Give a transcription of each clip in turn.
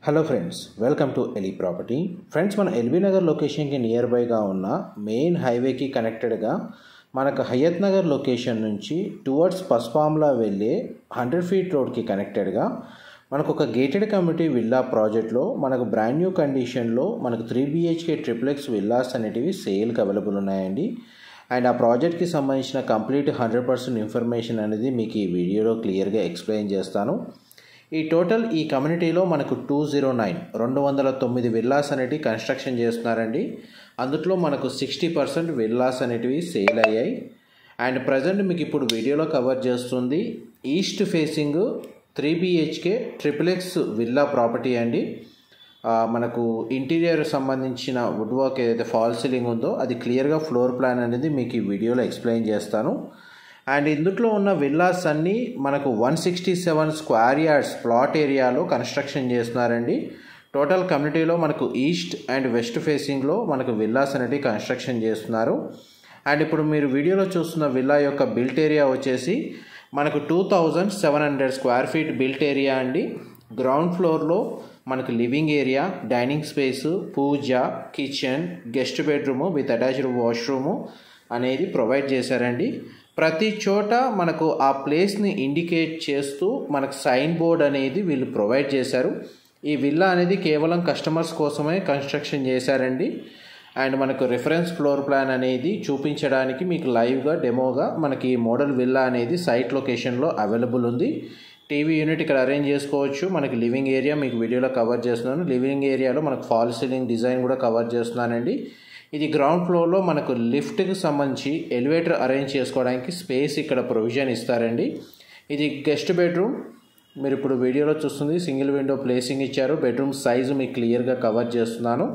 Hello friends, welcome to Eli property. Friends, మన ఎల్బీ నగర్ లొకేషన్కి near బైగా ఉన్న మెయిన్ హైవేకి కనెక్టెడ్గా మనకు హయత్ నగర్ లొకేషన్ నుంచి టువర్డ్స్ పస్పామ్లా వెళ్ళే 100 ఫీట్ రోడ్కి కనెక్టెడ్గా మనకు ఒక గేటెడ్ కమ్యూనిటీ విల్లా ప్రాజెక్ట్లో మనకు బ్రాండ్ న్యూ కండిషన్లో మనకు 3 BHK ట్రిప్లెక్స్ విల్లాస్ అనేటివి సేల్కి అవైలబుల్ ఉన్నాయండి. అండ్ ఆ ప్రాజెక్ట్కి సంబంధించిన కంప్లీట్ 100% ఇన్ఫర్మేషన్ అనేది మీకు ఈ వీడియోలో క్లియర్గా ఎక్స్ప్లెయిన్ చేస్తాను. ఈ టోటల్ ఈ కమ్యూనిటీలో మనకు 209 విల్లాస్ అనేటివి కన్స్ట్రక్షన్ చేస్తున్నారండి. అందులో మనకు 60% విల్లాస్ అనేటివి సేల్ అయ్యాయి. అండ్ ప్రజెంట్ మీకు ఇప్పుడు వీడియోలో కవర్ చేస్తుంది east facing 3 BHK triplex villa property అండి. మనకు ఇంటీరియర్ సంబంధించిన వుడ్ వర్క్ ఏదైతే ఫాల్ సీలింగ్ ఉందో అది క్లియర్గా ఫ్లోర్ ప్లాన్ అనేది మీకు ఈ వీడియోలో ఎక్స్ప్లెయిన్ చేస్తాను. అండ్ ఇందులో ఉన్న విల్లాస్ అన్నీ మనకు 167 స్క్వేర్ యార్డ్స్ ప్లాట్ ఏరియాలో కన్స్ట్రక్షన్ చేస్తున్నారండి. టోటల్ కమ్యూనిటీలో మనకు ఈస్ట్ అండ్ వెస్ట్ ఫేసింగ్లో మనకు విల్లాస్ అనేవి కన్స్ట్రక్షన్ చేస్తున్నారు. అండ్ ఇప్పుడు మీరు వీడియోలో చూస్తున్న విల్లా యొక్క బిల్ట్ ఏరియా వచ్చేసి మనకు 2700 స్క్వేర్ ఫీట్ బిల్ట్ ఏరియా అండి. గ్రౌండ్ ఫ్లోర్లో మనకు living area, dining space, puja, kitchen, guest bedroom with attached washroom అనేది ప్రొవైడ్ చేశారండి. ప్రతి చోట మనకు ఆ ప్లేస్ని ఇండికేట్ చేస్తూ మనకు సైన్ బోర్డ్ అనేది వీళ్ళు ప్రొవైడ్ చేశారు. ఈ విల్లా అనేది కేవలం కస్టమర్స్ కోసమే కన్స్ట్రక్షన్ చేశారండి. అండ్ మనకు రిఫరెన్స్ ఫ్లోర్ ప్లాన్ అనేది చూపించడానికి మీకు లైవ్గా డెమోగా మనకి ఈ మోడల్ విల్లా అనేది సైట్ లొకేషన్లో అవైలబుల్ ఉంది. టీవీ యూనిట్ ఇక్కడ అరేంజ్ చేసుకోవచ్చు. మనకి లివింగ్ ఏరియా మీకు వీడియోలో కవర్ చేస్తున్నాను. లివింగ్ ఏరియాలో మనకు ఫాల్ సీలింగ్ డిజైన్ కూడా కవర్ చేస్తున్నానండి. ఇది గ్రౌండ్ ఫ్లోర్లో మనకు లిఫ్ట్కి సంబంధించి ఎలివేటర్ అరేంజ్ చేసుకోవడానికి స్పేస్ ఇక్కడ ప్రొవిజన్ ఇస్తారండి. ఇది గెస్ట్ బెడ్రూమ్. మీరు ఇప్పుడు వీడియోలో చూస్తుంది సింగిల్ విండో ప్లేసింగ్ ఇచ్చారు. బెడ్రూమ్ సైజు మీకు క్లియర్గా కవర్ చేస్తున్నాను.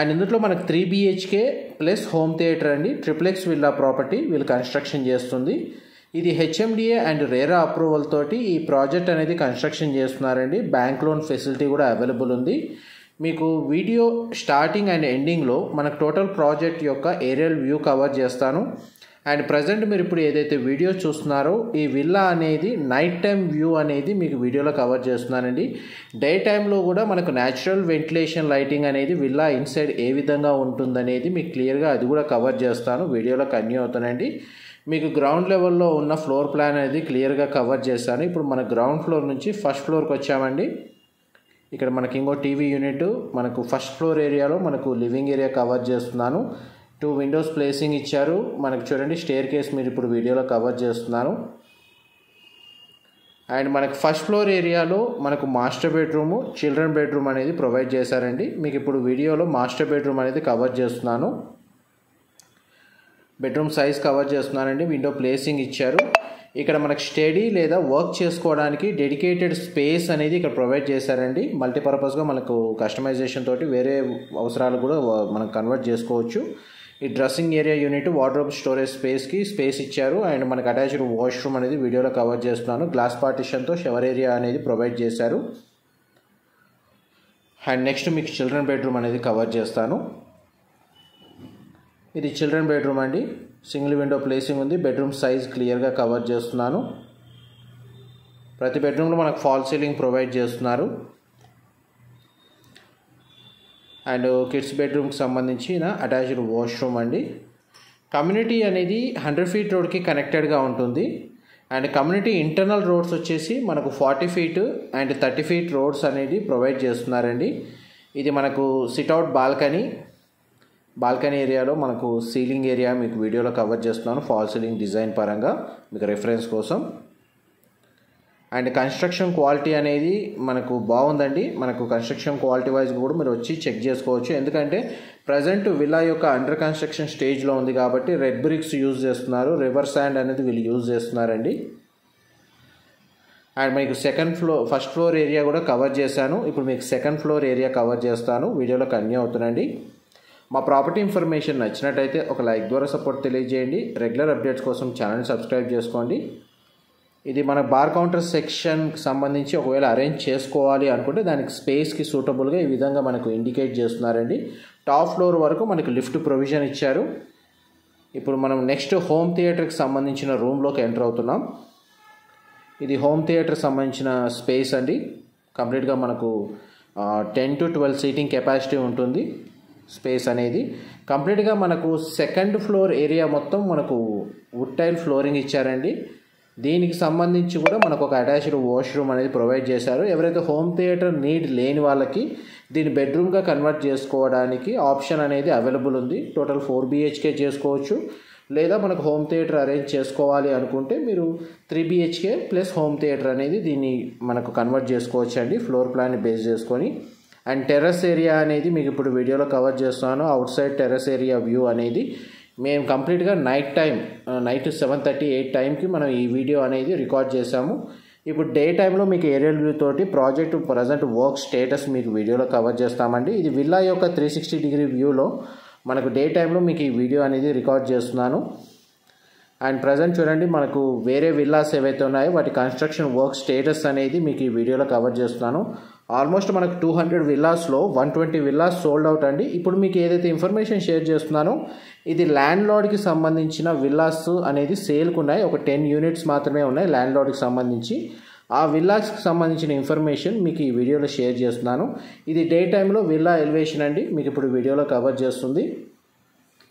అండ్ ఇందులో మనకు 3 BHK ప్లస్ హోమ్ థియేటర్ అండి. ట్రిప్లెక్స్ విల్లా ప్రాపర్టీ వీళ్ళు కన్స్ట్రక్షన్ చేస్తుంది. ఇది HMDA అండ్ రేరా అప్రూవల్ తోటి ఈ ప్రాజెక్ట్ అనేది కన్స్ట్రక్షన్ చేస్తున్నారండి. బ్యాంక్ లోన్ ఫెసిలిటీ కూడా అవైలబుల్ ఉంది. మీకు వీడియో స్టార్టింగ్ అండ్ ఎండింగ్లో మనకు టోటల్ ప్రాజెక్ట్ యొక్క ఏరియల్ వ్యూ కవర్ చేస్తాను. అండ్ ప్రజెంట్ మీరు ఇప్పుడు ఏదైతే వీడియో చూస్తున్నారో ఈ విల్లా అనేది నైట్ టైం వ్యూ అనేది మీకు వీడియోలో కవర్ చేస్తున్నానండి. డే టైంలో కూడా మనకు న్యాచురల్ వెంటిలేషన్ లైటింగ్ అనేది విల్లా ఇన్సైడ్ ఏ విధంగా ఉంటుందనేది మీకు క్లియర్గా అది కూడా కవర్ చేస్తాను. వీడియోలో కంటిన్యూ అవుతానండి. మీకు గ్రౌండ్ లెవెల్లో ఉన్న ఫ్లోర్ ప్లాన్ అనేది క్లియర్గా కవర్ చేస్తాను. ఇప్పుడు మన గ్రౌండ్ ఫ్లోర్ నుంచి ఫస్ట్ ఫ్లోర్కి వచ్చామండి. ఇక్కడ మనకి ఇంకో టీవీ యూనిట్ మనకు ఫస్ట్ ఫ్లోర్ ఏరియాలో మనకు లివింగ్ ఏరియా కవర్ చేస్తున్నాను. 2 విండోస్ ప్లేసింగ్ ఇచ్చారు. మనకు చూడండి స్టేర్ కేస్ మీరు ఇప్పుడు వీడియోలో కవర్ చేస్తున్నాను. అండ్ మనకు ఫస్ట్ ఫ్లోర్ ఏరియాలో మనకు మాస్టర్ బెడ్రూము, చిల్డ్రన్ బెడ్రూమ్ అనేది ప్రొవైడ్ చేశారండి. మీకు ఇప్పుడు వీడియోలో మాస్టర్ బెడ్రూమ్ అనేది కవర్ చేస్తున్నాను. బెడ్రూమ్ సైజ్ కవర్ చేస్తున్నానండి. విండో ప్లేసింగ్ ఇచ్చారు. ఇక్కడ మనకు స్టడీ లేదా వర్క్ చేసుకోవడానికి డెడికేటెడ్ స్పేస్ అనేది ఇక్కడ ప్రొవైడ్ చేశారండి. మల్టీపర్పస్గా మనకు కస్టమైజేషన్ తోటి వేరే అవసరాలు కూడా మనం కన్వర్ట్ చేసుకోవచ్చు. ఈ dressing area unit wardrobe storage space ఇచ్చారు. అండ్ మనకు అటాచ్డ్ వాష్రూమ్ అనేది వీడియోలో కవర్ చేస్తున్నాను. గ్లాస్ పార్టిషన్తో షవర్ ఏరియా అనేది ప్రొవైడ్ చేశారు. అండ్ నెక్స్ట్ మీకు చిల్డ్రన్ బెడ్రూమ్ అనేది కవర్ చేస్తాను. ఇది చిల్డ్రన్ బెడ్రూమ్ అండి. సింగిల్ విండో ప్లేసింగ్ ఉంది. బెడ్రూమ్ సైజ్ క్లియర్గా కవర్ చేస్తున్నాను. ప్రతి బెడ్రూమ్లో మనకు ఫాల్ సీలింగ్ ప్రొవైడ్ చేస్తున్నారు. అండ్ కిడ్స్ బెడ్రూమ్కి సంబంధించిన అటాచ్డ్ వాష్రూమ్ అండి. కమ్యూనిటీ అనేది 100 ఫీట్ రోడ్కి కనెక్టెడ్గా ఉంటుంది. అండ్ కమ్యూనిటీ ఇంటర్నల్ రోడ్స్ వచ్చేసి మనకు 40 ఫీట్ అండ్ 30 ఫీట్ రోడ్స్ అనేది ప్రొవైడ్ చేస్తున్నారండి. ఇది మనకు సిట్అవుట్ బాల్కనీ ఏరియాలో మనకు సీలింగ్ ఏరియా మీకు వీడియోలో కవర్ చేస్తున్నాను. ఫాల్ సీలింగ్ డిజైన్ పరంగా మీకు రెఫరెన్స్ కోసం. అండ్ కన్స్ట్రక్షన్ క్వాలిటీ అనేది మనకు బాగుందండి. మనకు కన్స్ట్రక్షన్ క్వాలిటీ వైజ్ కూడా మీరు వచ్చి చెక్ చేసుకోవచ్చు. ఎందుకంటే ప్రజెంట్ విల్లా యొక్క అండర్ కన్స్ట్రక్షన్ స్టేజ్లో ఉంది కాబట్టి రెడ్ బ్రిక్స్ యూజ్ చేస్తున్నారు. రివర్ శాండ్ అనేది వీళ్ళు యూజ్ చేస్తున్నారండి. అండ్ మీకు ఫస్ట్ ఫ్లోర్ ఏరియా కూడా కవర్ చేశాను. ఇప్పుడు మీకు సెకండ్ ఫ్లోర్ ఏరియా కవర్ చేస్తాను. వీడియోలో కంటిన్యూ అవుతుందండి. మా ప్రాపర్టీ ఇన్ఫర్మేషన్ నచ్చినట్టయితే ఒక లైక్ ద్వారా సపోర్ట్ తెలియజేయండి. రెగ్యులర్ అప్డేట్స్ కోసం ఛానల్ సబ్స్క్రైబ్ చేసుకోండి. ఇది మన బార్ కౌంటర్ సెక్షన్కి సంబంధించి ఒకవేళ అరేంజ్ చేసుకోవాలి అనుకుంటే దానికి స్పేస్కి సూటబుల్గా ఈ విధంగా మనకు ఇండికేట్ చేస్తున్నారండి. టాప్ ఫ్లోర్ వరకు మనకు లిఫ్ట్ ప్రొవిజన్ ఇచ్చారు. ఇప్పుడు మనం నెక్స్ట్ హోమ్ థియేటర్కి సంబంధించిన రూమ్లోకి ఎంటర్ అవుతున్నాం. ఇది హోమ్ థియేటర్ సంబంధించిన స్పేస్ అండి. కంప్లీట్గా మనకు 10 to 12 సీటింగ్ కెపాసిటీ ఉంటుంది. స్పేస్ అనేది కంప్లీట్గా మనకు సెకండ్ ఫ్లోర్ ఏరియా మొత్తం మనకు వుడ్ టైల్ ఫ్లోరింగ్ ఇచ్చారండి. దీనికి సంబంధించి కూడా మనకు ఒక అటాచ్డ్ వాష్రూమ్ అనేది ప్రొవైడ్ చేశారు. ఎవరైతే హోమ్ థియేటర్ నీడ్ లేని వాళ్ళకి దీన్ని బెడ్రూమ్గా కన్వర్ట్ చేసుకోవడానికి ఆప్షన్ అనేది అవైలబుల్ ఉంది. టోటల్ 4 BHK చేసుకోవచ్చు. లేదా మనకు హోమ్ థియేటర్ అరేంజ్ చేసుకోవాలి అనుకుంటే మీరు 3 BHK ప్లస్ హోమ్ థియేటర్ అనేది దీన్ని మనకు కన్వర్ట్ చేసుకోవచ్చు అండి, ఫ్లోర్ ప్లాన్ని బేస్ చేసుకొని. అండ్ టెర్రస్ ఏరియా అనేది మీకు ఇప్పుడు వీడియోలో కవర్ చేస్తున్నాను. Out side terrace area view అనేది మేము కంప్లీట్గా నైట్ 7:30, 8 టైంకి మనం ఈ వీడియో అనేది రికార్డ్ చేసాము. ఇప్పుడు డే టైంలో మీకు ఏరియల్ వ్యూ తోటి ప్రాజెక్ట్ ప్రజెంట్ వర్క్ స్టేటస్ మీకు వీడియోలో కవర్ చేస్తామండి. ఇది విల్లా యొక్క 360 డిగ్రీ వ్యూలో మనకు డే టైంలో మీకు ఈ వీడియో అనేది రికార్డ్ చేస్తున్నాను. అండ్ ప్రజెంట్ చూడండి, మనకు వేరే విల్లాస్ ఏవైతే ఉన్నాయో వాటి కన్స్ట్రక్షన్ వర్క్ స్టేటస్ అనేది మీకు ఈ వీడియోలో కవర్ చేస్తున్నాను. ఆల్మోస్ట్ మనకు 200 విల్లాస్లో 120 విల్లాస్ సోల్డ్ అవుట్ అండి. ఇప్పుడు మీకు ఏదైతే ఇన్ఫర్మేషన్ షేర్ చేస్తున్నానో ఇది ల్యాండ్ లార్డ్కి సంబంధించిన విల్లాస్ అనేది సేల్కి ఉన్నాయి. ఒక 10 యూనిట్స్ మాత్రమే ఉన్నాయి ల్యాండ్ లార్డ్కి సంబంధించి. ఆ విల్లాస్కి సంబంధించిన ఇన్ఫర్మేషన్ మీకు ఈ వీడియోలో షేర్ చేస్తున్నాను. ఇది డే టైంలో విల్లా ఎలివేషన్ అండి, మీకు ఇప్పుడు వీడియోలో కవర్ చేస్తుంది.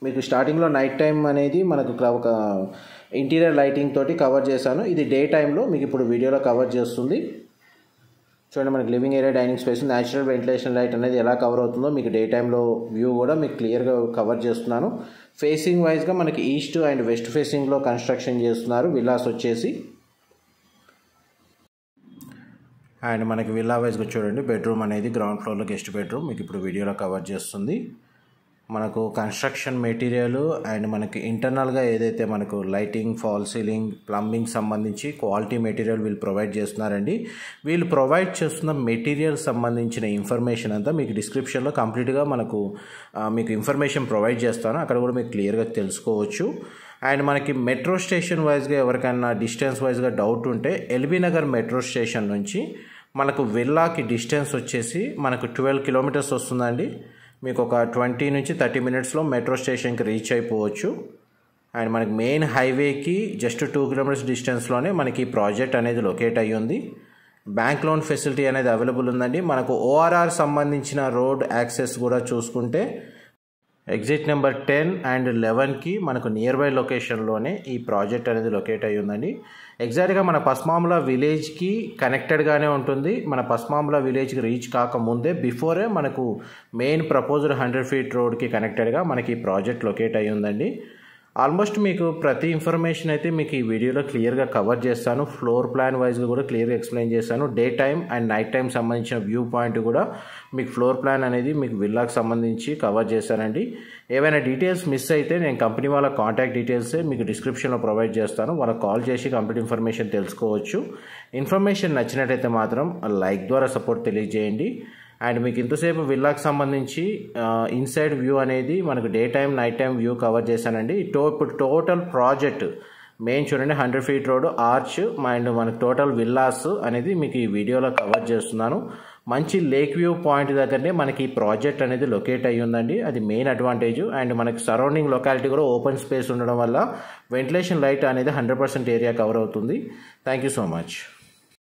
మీకు స్టార్టింగ్లో నైట్ టైం అనేది మనకు ఒక ఇంటీరియర్ లైటింగ్ తోటి కవర్ చేశాను. ఇది డే టైంలో మీకు ఇప్పుడు వీడియోలో కవర్ చేస్తుంది. చూడండి, మనకి living area, dining space, natural ventilation light అనేది ఎలా కవర్ అవుతుందో మీకు డే టైంలో వ్యూ కూడా మీకు క్లియర్గా కవర్ చేస్తున్నాను. ఫేసింగ్ వైజ్గా మనకి ఈస్ట్ అండ్ వెస్ట్ ఫేసింగ్లో కన్స్ట్రక్షన్ చేస్తున్నారు విల్లాస్ వచ్చేసి. అండ్ మనకి విల్లా వైజ్గా చూడండి, బెడ్రూమ్ అనేది గ్రౌండ్ ఫ్లోర్లో గెస్ట్ బెడ్రూమ్ మీకు ఇప్పుడు వీడియోలో కవర్ చేస్తుంది. మనకు కన్స్ట్రక్షన్ మెటీరియల్ అండ్ మనకి ఇంటర్నల్గా ఏదైతే మనకు లైటింగ్, ఫాల్ సీలింగ్, ప్లంబింగ్ సంబంధించి క్వాలిటీ మెటీరియల్ వీళ్ళు ప్రొవైడ్ చేస్తున్నారండి. వీళ్ళు ప్రొవైడ్ చేస్తున్న మెటీరియల్ సంబంధించిన ఇన్ఫర్మేషన్ అంతా మీకు డిస్క్రిప్షన్లో కంప్లీట్గా మీకు ఇన్ఫర్మేషన్ ప్రొవైడ్ చేస్తాను, అక్కడ కూడా మీకు క్లియర్గా తెలుసుకోవచ్చు. అండ్ మనకి మెట్రో స్టేషన్ వైజ్గా ఎవరికైనా డిస్టెన్స్ వైజ్గా డౌట్ ఉంటే ఎల్బీ నగర్ మెట్రో స్టేషన్ నుంచి మనకు విల్లాకి డిస్టెన్స్ వచ్చేసి మనకు 12 కిలోమీటర్స్ వస్తుందండి. మీకు ఒక 20 నుంచి 30 మినిట్స్లో మెట్రో స్టేషన్కి రీచ్ అయిపోవచ్చు. అండ్ మనకి మెయిన్ హైవేకి జస్ట్ 2 కిలోమీటర్స్ డిస్టెన్స్లోనే మనకి ఈ ప్రాజెక్ట్ అనేది లొకేట్ అయ్యి ఉంది. బ్యాంక్ లోన్ ఫెసిలిటీ అనేది అవైలబుల్ ఉందండి. మనకు ఓఆర్ఆర్ సంబంధించిన రోడ్ యాక్సెస్ కూడా చూసుకుంటే ఎగ్జిట్ నెంబర్ 10 and 11కి మనకు నియర్ బై లొకేషన్లోనే ఈ ప్రాజెక్ట్ అనేది లొకేట్ అయ్యి ఉందండి. ఎగ్జాక్ట్గా మన పస్మాముల విలేజ్కి కనెక్టెడ్గానే ఉంటుంది. మన పస్మాముల విలేజ్కి రీచ్ కాకముందే బిఫోరే మనకు మెయిన్ ప్రపోజ్డ్ 100 feet రోడ్కి కనెక్టెడ్గా మనకి ఈ ప్రాజెక్ట్ లొకేట్ అయ్యి ఉందండి. ఆల్మోస్ట్ మీకు ప్రతి ఇన్ఫర్మేషన్ అయితే మీకు ఈ వీడియోలో క్లియర్గా కవర్ చేస్తాను. ఫ్లోర్ ప్లాన్ వైజ్గా కూడా క్లియర్గా ఎక్స్ప్లెయిన్ చేస్తాను. Day time and night time సంబంధించిన వ్యూ పాయింట్ కూడా మీకు ఫ్లోర్ ప్లాన్ అనేది మీకు విల్లాకి సంబంధించి కవర్ చేశానండి. ఏవైనా డీటెయిల్స్ మిస్ అయితే నేను కంపెనీ వాళ్ళ కాంటాక్ట్ డీటెయిల్సే మీకు డిస్క్రిప్షన్లో ప్రొవైడ్ చేస్తాను, వాళ్ళకి కాల్ చేసి కంప్లీట్ ఇన్ఫర్మేషన్ తెలుసుకోవచ్చు. ఇన్ఫర్మేషన్ నచ్చినట్టయితే మాత్రం లైక్ ద్వారా సపోర్ట్ తెలియజేయండి. అండ్ మీకు ఇంతసేపు విల్లాకి సంబంధించి ఇన్సైడ్ వ్యూ అనేది మనకు day time night time view cover చేశానండి. ఇప్పుడు టోటల్ ప్రాజెక్ట్ మెయిన్ చూడండి 100 feet రోడ్, ఆర్చ్ అండ్ మనకు టోటల్ విల్లాస్ అనేది మీకు ఈ వీడియోలో కవర్ చేస్తున్నాను. మంచి లేక్ వ్యూ పాయింట్ దగ్గరనే మనకి ఈ ప్రాజెక్ట్ అనేది లొకేట్ అయ్యి ఉందండి, అది మెయిన్ అడ్వాంటేజ్. అండ్ మనకి సరౌండింగ్ లొకాలిటీ కూడా ఓపెన్ స్పేస్ ఉండడం వల్ల వెంటిలేషన్ లైట్ అనేది 100% ఏరియా కవర్ అవుతుంది. Thank you so much.